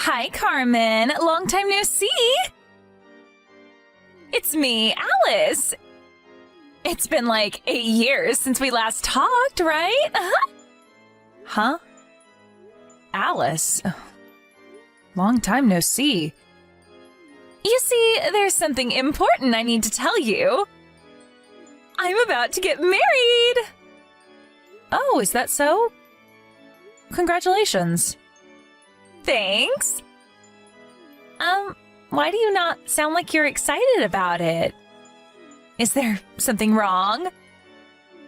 Hi, Carmen. Long time no see. It's me, Alice. It's been like 8 years since we last talked, right? Huh? Alice? Long time no see. You see, there's something important I need to tell you. I'm about to get married! Oh, is that so? Congratulations. Thanks. Why do you not sound like you're excited about it? Is there something wrong?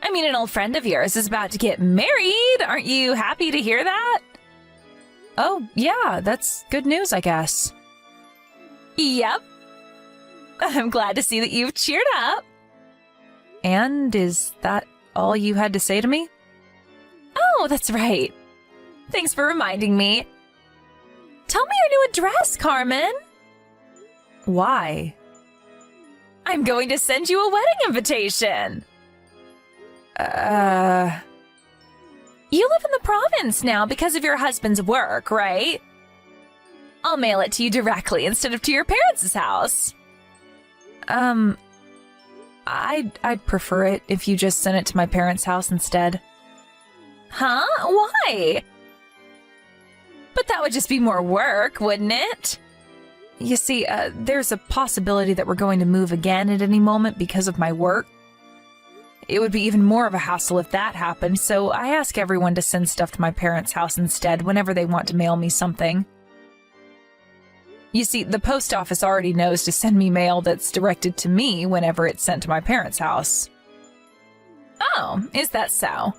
I mean, an old friend of yours is about to get married. Aren't you happy to hear that? Oh, yeah, that's good news, I guess. Yep. I'm glad to see that you've cheered up. And is that all you had to say to me? Oh, that's right. Thanks for reminding me. Tell me your new address, Carmen. Why? I'm going to send you a wedding invitation. You live in the province now because of your husband's work, right? I'll mail it to you directly instead of to your parents' house. I'd prefer it if you just sent it to my parents' house instead. Huh? Why? But that would just be more work, wouldn't it? You see, there's a possibility that we're going to move again at any moment because of my work. It would be even more of a hassle if that happened, so I ask everyone to send stuff to my parents' house instead whenever they want to mail me something. You see, the post office already knows to send me mail that's directed to me whenever it's sent to my parents' house. Oh, is that so? All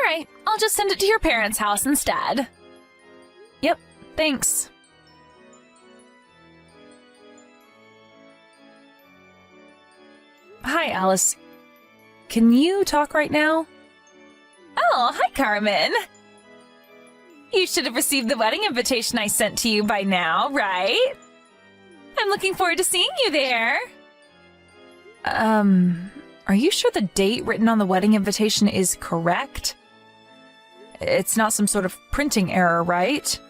right, I'll just send it to your parents' house instead. Yep, thanks. Hi, Alice. Can you talk right now? Oh, hi, Carmen. You should have received the wedding invitation I sent to you by now, right? I'm looking forward to seeing you there. Are you sure the date written on the wedding invitation is correct? It's not some sort of printing error, right?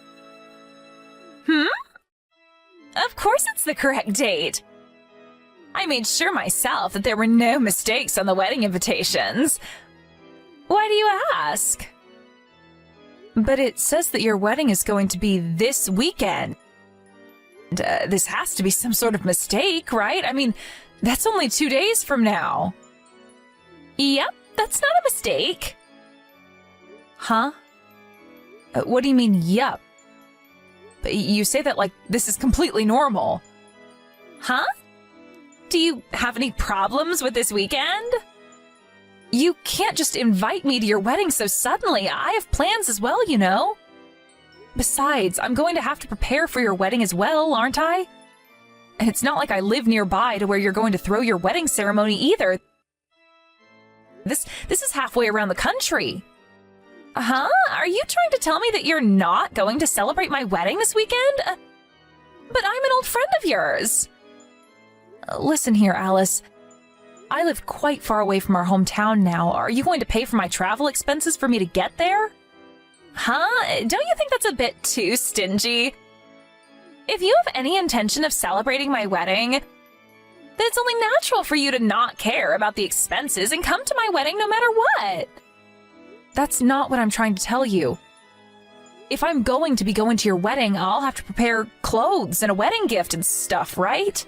Of course it's the correct date. I made sure myself that there were no mistakes on the wedding invitations. Why do you ask? But it says that your wedding is going to be this weekend. This has to be some sort of mistake, right? I mean, that's only 2 days from now. Yep, that's not a mistake. Huh? What do you mean, yup? You say that like this is completely normal. Huh? Do you have any problems with this weekend? You can't just invite me to your wedding so suddenly. I have plans as well, you know. Besides, I'm going to have to prepare for your wedding as well, aren't I? And it's not like I live nearby to where you're going to throw your wedding ceremony either. This is halfway around the country. Huh? Are you trying to tell me that you're not going to celebrate my wedding this weekend? But I'm an old friend of yours. Listen here, Alice. I live quite far away from our hometown now. Are you going to pay for my travel expenses for me to get there? Huh? Don't you think that's a bit too stingy? If you have any intention of celebrating my wedding, then it's only natural for you to not care about the expenses and come to my wedding no matter what. That's not what I'm trying to tell you. If I'm going to be going to your wedding, I'll have to prepare clothes and a wedding gift and stuff, right?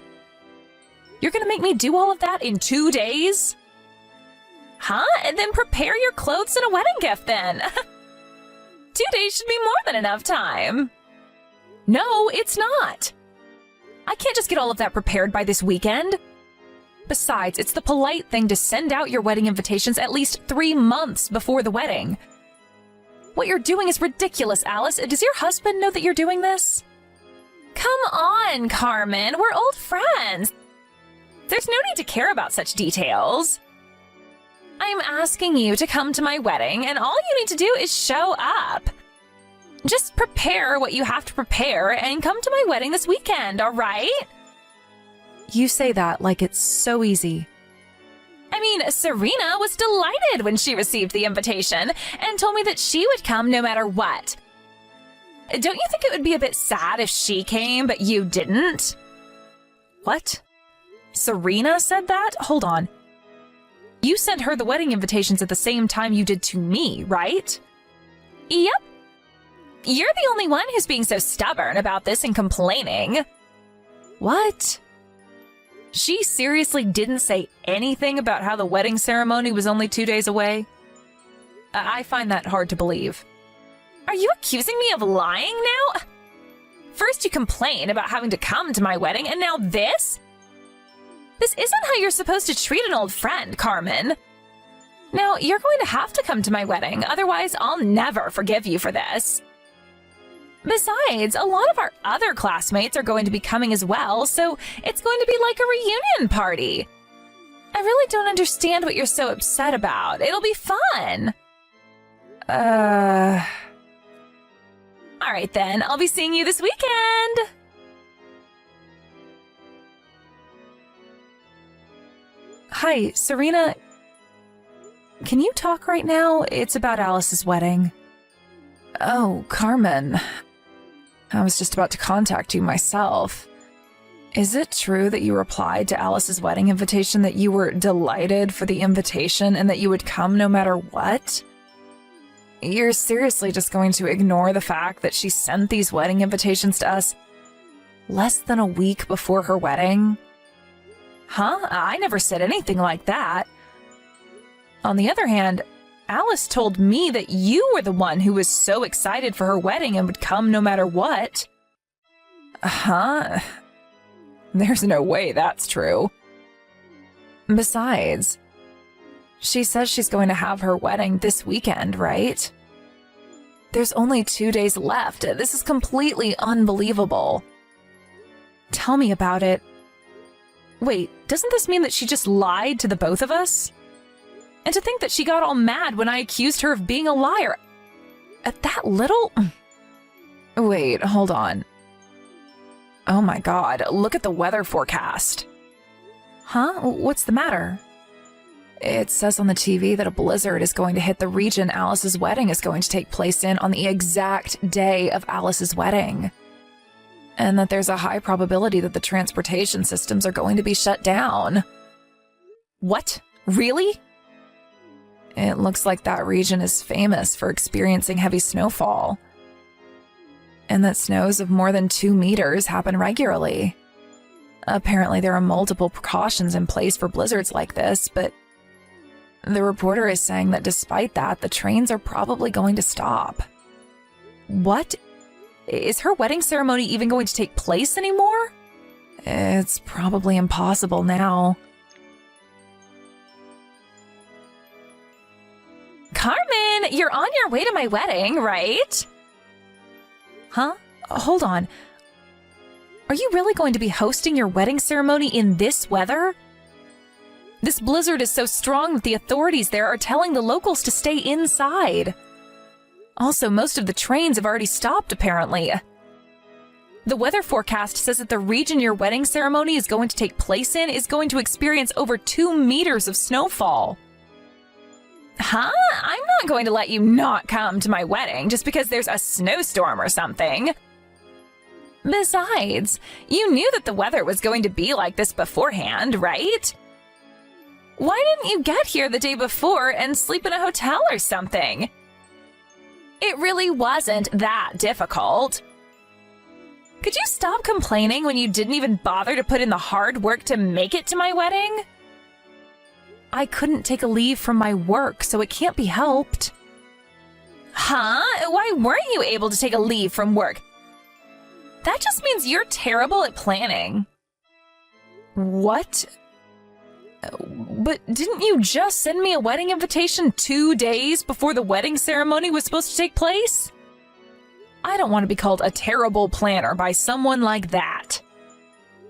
You're gonna make me do all of that in 2 days? Huh? And then prepare your clothes and a wedding gift then. 2 days should be more than enough time. No, it's not. I can't just get all of that prepared by this weekend. Besides, it's the polite thing to send out your wedding invitations at least 3 months before the wedding. What you're doing is ridiculous, Alice. Does your husband know that you're doing this? Come on, Carmen. We're old friends. There's no need to care about such details. I'm asking you to come to my wedding, and all you need to do is show up. Just prepare what you have to prepare and come to my wedding this weekend, all right? You say that like it's so easy. I mean, Serena was delighted when she received the invitation and told me that she would come no matter what. Don't you think it would be a bit sad if she came, but you didn't? What? Serena said that? Hold on. You sent her the wedding invitations at the same time you did to me, right? Yep. You're the only one who's being so stubborn about this and complaining. What? She seriously didn't say anything about how the wedding ceremony was only 2 days away? I find that hard to believe. Are you accusing me of lying now? First you complain about having to come to my wedding, and now this? This isn't how you're supposed to treat an old friend, Carmen. Now, you're going to have to come to my wedding, otherwise I'll never forgive you for this. Besides, a lot of our other classmates are going to be coming as well, so it's going to be like a reunion party. I really don't understand what you're so upset about. It'll be fun. All right then, I'll be seeing you this weekend. Hi, Serena. Can you talk right now? It's about Alice's wedding. Oh, Carmen. I was just about to contact you myself. Is it true that you replied to Alice's wedding invitation that you were delighted for the invitation and that you would come no matter what? You're seriously just going to ignore the fact that she sent these wedding invitations to us less than a week before her wedding? Huh? I never said anything like that. On the other hand, Alice told me that you were the one who was so excited for her wedding and would come no matter what. Huh? There's no way that's true. Besides, she says she's going to have her wedding this weekend, right? There's only 2 days left. This is completely unbelievable. Tell me about it. Wait, doesn't this mean that she just lied to the both of us? And to think that she got all mad when I accused her of being a liar. At that little... Wait, hold on. Oh my god, look at the weather forecast. Huh? What's the matter? It says on the TV that a blizzard is going to hit the region Alice's wedding is going to take place in on the exact day of Alice's wedding. And that there's a high probability that the transportation systems are going to be shut down. What? Really? It looks like that region is famous for experiencing heavy snowfall. And that snows of more than 2 meters happen regularly. Apparently there are multiple precautions in place for blizzards like this, but the reporter is saying that despite that, the trains are probably going to stop. What? Is her wedding ceremony even going to take place anymore? It's probably impossible now. Carmen, you're on your way to my wedding, right? Huh? Hold on. Are you really going to be hosting your wedding ceremony in this weather? This blizzard is so strong that the authorities there are telling the locals to stay inside. Also, most of the trains have already stopped, apparently. The weather forecast says that the region your wedding ceremony is going to take place in is going to experience over 2 meters of snowfall. Huh? I'm not going to let you not come to my wedding just because there's a snowstorm or something. Besides, you knew that the weather was going to be like this beforehand, right? Why didn't you get here the day before and sleep in a hotel or something? It really wasn't that difficult. Could you stop complaining when you didn't even bother to put in the hard work to make it to my wedding? I couldn't take a leave from my work, so it can't be helped. Huh? Why weren't you able to take a leave from work? That just means you're terrible at planning. What? But didn't you just send me a wedding invitation 2 days before the wedding ceremony was supposed to take place? I don't want to be called a terrible planner by someone like that.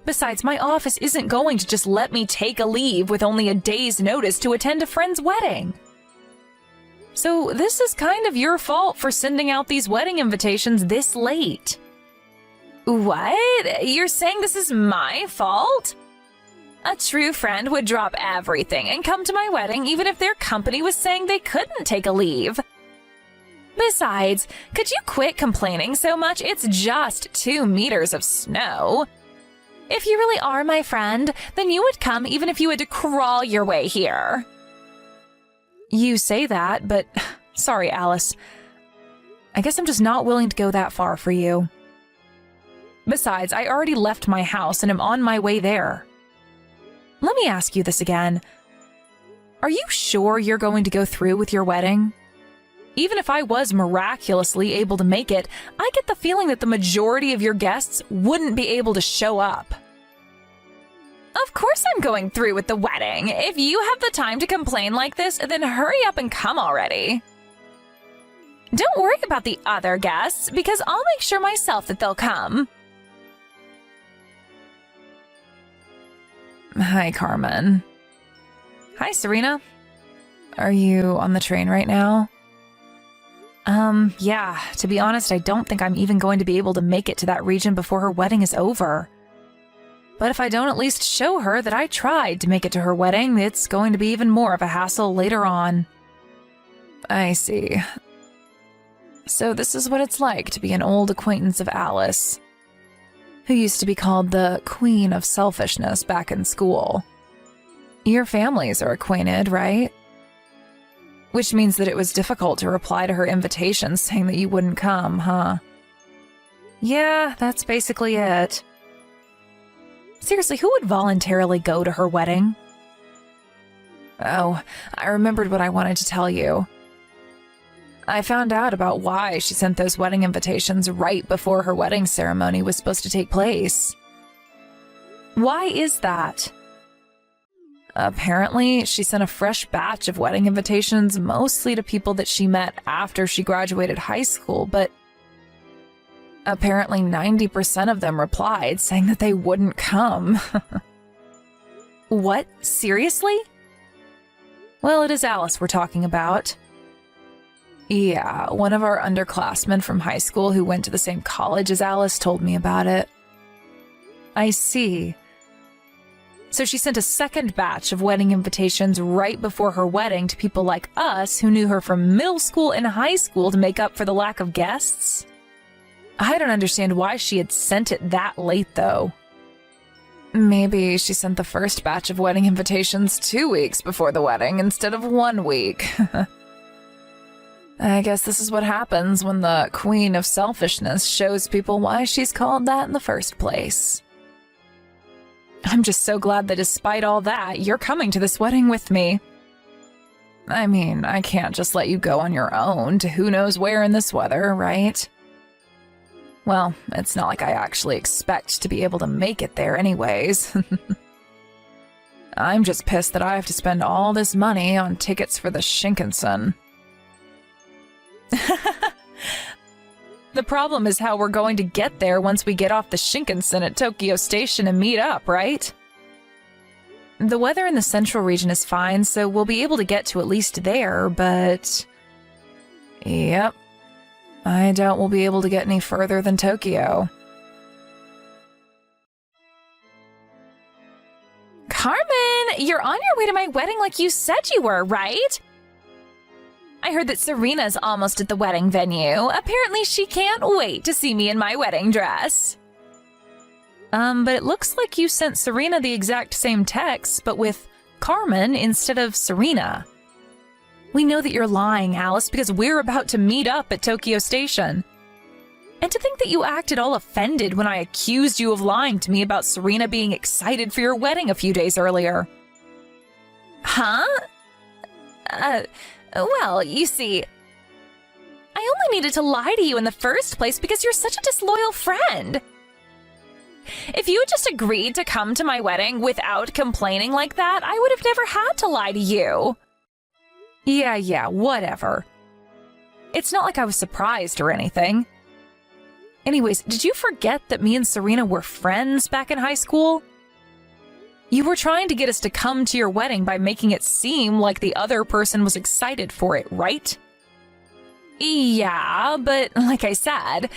Besides, my office isn't going to just let me take a leave with only a day's notice to attend a friend's wedding. So this is kind of your fault for sending out these wedding invitations this late. What? You're saying this is my fault? A true friend would drop everything and come to my wedding even if their company was saying they couldn't take a leave. Besides, could you quit complaining so much? It's just 2 meters of snow. If you really are my friend, then you would come even if you had to crawl your way here. You say that, but sorry, Alice. I guess I'm just not willing to go that far for you. Besides, I already left my house and am on my way there. Let me ask you this again. Are you sure you're going to go through with your wedding? Even if I was miraculously able to make it, I get the feeling that the majority of your guests wouldn't be able to show up. Of course I'm going through with the wedding. If you have the time to complain like this, then hurry up and come already. Don't worry about the other guests, because I'll make sure myself that they'll come. Hi, Carmen. Hi, Serena. Are you on the train right now? Yeah, to be honest, I don't think I'm even going to be able to make it to that region before her wedding is over. But if I don't at least show her that I tried to make it to her wedding, it's going to be even more of a hassle later on. I see. So this is what it's like to be an old acquaintance of Alice, who used to be called the Queen of Selfishness back in school. Your families are acquainted, right? Which means that it was difficult to reply to her invitation saying that you wouldn't come, huh? Yeah, that's basically it. Seriously, who would voluntarily go to her wedding? Oh, I remembered what I wanted to tell you. I found out about why she sent those wedding invitations right before her wedding ceremony was supposed to take place. Why is that? Apparently, she sent a fresh batch of wedding invitations mostly to people that she met after she graduated high school, but apparently 90% of them replied saying that they wouldn't come. What? Seriously? Well, it is Alice we're talking about. Yeah, one of our underclassmen from high school who went to the same college as Alice told me about it. I see. So she sent a second batch of wedding invitations right before her wedding to people like us who knew her from middle school and high school to make up for the lack of guests? I don't understand why she had sent it that late, though. Maybe she sent the first batch of wedding invitations 2 weeks before the wedding instead of 1 week. I guess this is what happens when the Queen of Selfishness shows people why she's called that in the first place. I'm just so glad that despite all that, you're coming to this wedding with me. I mean, I can't just let you go on your own to who knows where in this weather, right? Well, it's not like I actually expect to be able to make it there anyways. I'm just pissed that I have to spend all this money on tickets for the Shinkansen. The problem is how we're going to get there once we get off the Shinkansen at Tokyo Station and meet up, right? The weather in the central region is fine, so we'll be able to get to at least there, but... Yep. I doubt we'll be able to get any further than Tokyo. Carmen, you're on your way to my wedding like you said you were, right? I heard that Serena's almost at the wedding venue. Apparently she can't wait to see me in my wedding dress. But it looks like you sent Serena the exact same text, but with Carmen instead of Serena. We know that you're lying, Alice, because we're about to meet up at Tokyo Station. And to think that you acted all offended when I accused you of lying to me about Serena being excited for your wedding a few days earlier. Huh? Well, you see, I only needed to lie to you in the first place because you're such a disloyal friend. If you had just agreed to come to my wedding without complaining like that, I would have never had to lie to you. Yeah, whatever. It's not like I was surprised or anything. Anyways, did you forget that me and Serena were friends back in high school? You were trying to get us to come to your wedding by making it seem like the other person was excited for it, right? Yeah, but like I said,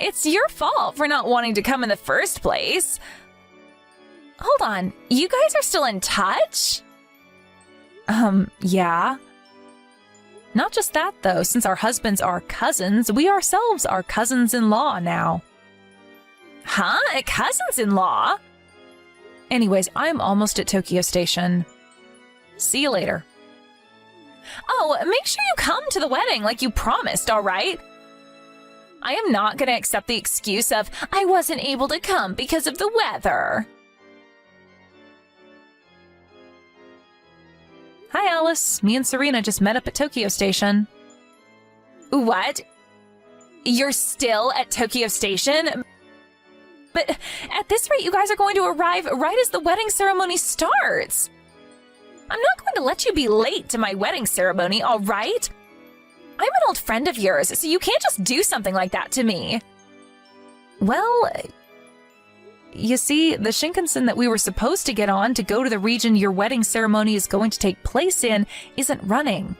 it's your fault for not wanting to come in the first place. Hold on, you guys are still in touch? Yeah. Not just that, though, since our husbands are cousins, we ourselves are cousins-in-law now. Huh? Cousins-in-law? Anyways, I'm almost at Tokyo Station. See you later. Oh, make sure you come to the wedding like you promised, all right? I am not going to accept the excuse of, I wasn't able to come because of the weather. Hi, Alice. Me and Serena just met up at Tokyo Station. What? You're still at Tokyo Station? But at this rate, you guys are going to arrive right as the wedding ceremony starts. I'm not going to let you be late to my wedding ceremony, all right? I'm an old friend of yours, so you can't just do something like that to me. Well, you see, the Shinkansen that we were supposed to get on to go to the region your wedding ceremony is going to take place in isn't running.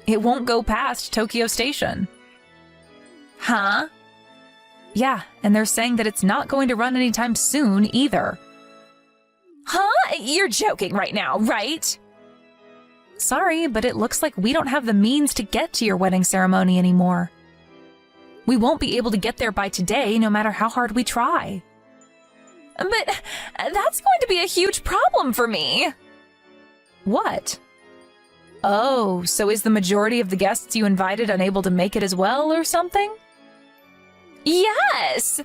It won't go past Tokyo Station. Huh? Yeah, and they're saying that it's not going to run anytime soon either. Huh? You're joking right now, right? Sorry, but it looks like we don't have the means to get to your wedding ceremony anymore. We won't be able to get there by today, no matter how hard we try. But that's going to be a huge problem for me. What? Oh, so is the majority of the guests you invited unable to make it as well or something? Yes!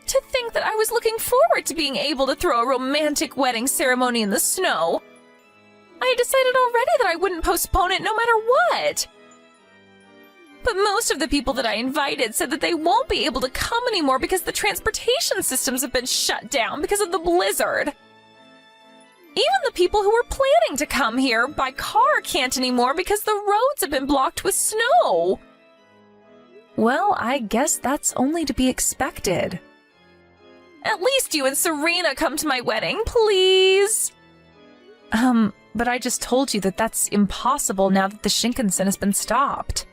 To think that I was looking forward to being able to throw a romantic wedding ceremony in the snow. I had decided already that I wouldn't postpone it no matter what. But most of the people that I invited said that they won't be able to come anymore because the transportation systems have been shut down because of the blizzard. Even the people who were planning to come here by car can't anymore because the roads have been blocked with snow. Well, I guess that's only to be expected. At least you and Serena come to my wedding, please. But I just told you that that's impossible now that the Shinkansen has been stopped.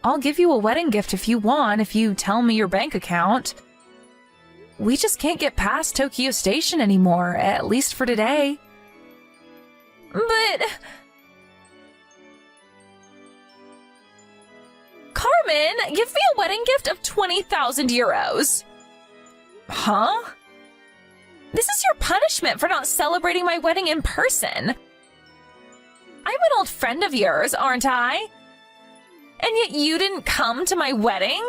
I'll give you a wedding gift if you want, if you tell me your bank account. We just can't get past Tokyo Station anymore, at least for today. But... Carmen, give me a wedding gift of 20,000 euros. Huh? This is your punishment for not celebrating my wedding in person. I'm an old friend of yours, aren't I? And yet you didn't come to my wedding?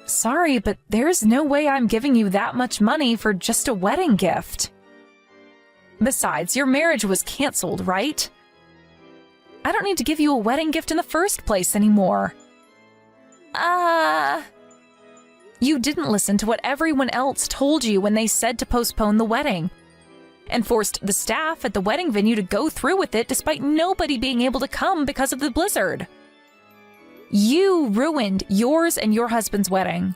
Sorry, but there's no way I'm giving you that much money for just a wedding gift. Besides, your marriage was canceled, right? I don't need to give you a wedding gift in the first place anymore. You didn't listen to what everyone else told you when they said to postpone the wedding, and forced the staff at the wedding venue to go through with it despite nobody being able to come because of the blizzard. You ruined yours and your husband's wedding.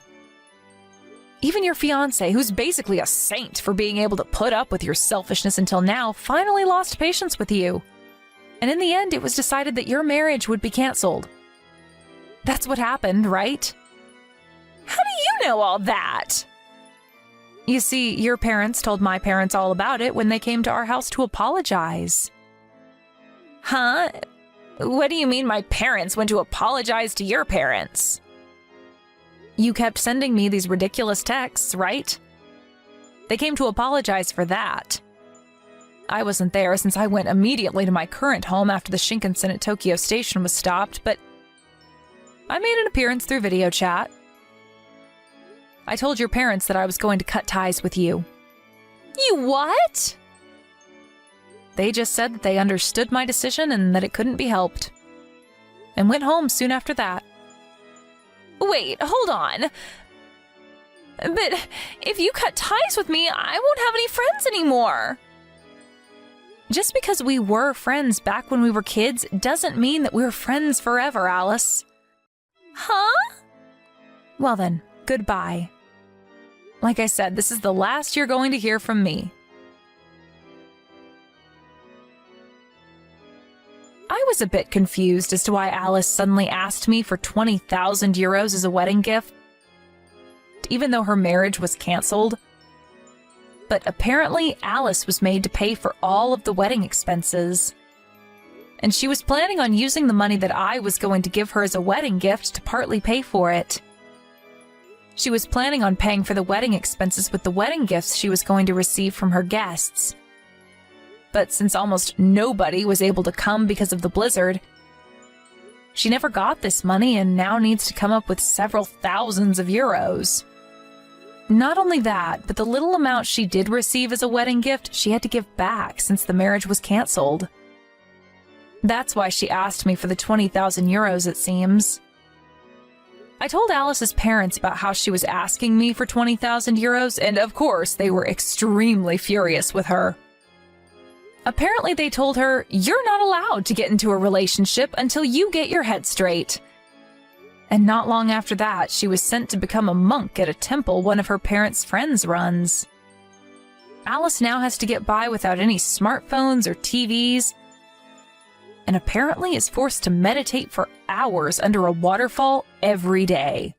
Even your fiancé, who's basically a saint for being able to put up with your selfishness until now, finally lost patience with you. And in the end, it was decided that your marriage would be canceled. That's what happened, right? How do you know all that? You see, your parents told my parents all about it when they came to our house to apologize. Huh? What do you mean my parents went to apologize to your parents? You kept sending me these ridiculous texts, right? They came to apologize for that. I wasn't there since I went immediately to my current home after the Shinkansen at Tokyo Station was stopped, but I made an appearance through video chat. I told your parents that I was going to cut ties with you. You what? They just said that they understood my decision and that it couldn't be helped. And went home soon after that. Wait, hold on. But if you cut ties with me, I won't have any friends anymore. Just because we were friends back when we were kids doesn't mean that we're friends forever, Alice. Huh? Well then, goodbye. Like I said, this is the last you're going to hear from me. I was a bit confused as to why Alice suddenly asked me for 20,000 euros as a wedding gift, even though her marriage was canceled. But apparently, Alice was made to pay for all of the wedding expenses. and she was planning on using the money that I was going to give her as a wedding gift to partly pay for it. She was planning on paying for the wedding expenses with the wedding gifts she was going to receive from her guests. But since almost nobody was able to come because of the blizzard, she never got this money and now needs to come up with several thousands of euros. Not only that, but the little amount she did receive as a wedding gift, she had to give back since the marriage was cancelled. That's why she asked me for the 20,000 euros, it seems. I told Alice's parents about how she was asking me for 20,000 euros, and of course, they were extremely furious with her. Apparently, they told her, "You're not allowed to get into a relationship until you get your head straight." And not long after that, she was sent to become a monk at a temple one of her parents' friends runs. Alice now has to get by without any smartphones or TVs, and apparently is forced to meditate for hours under a waterfall every day.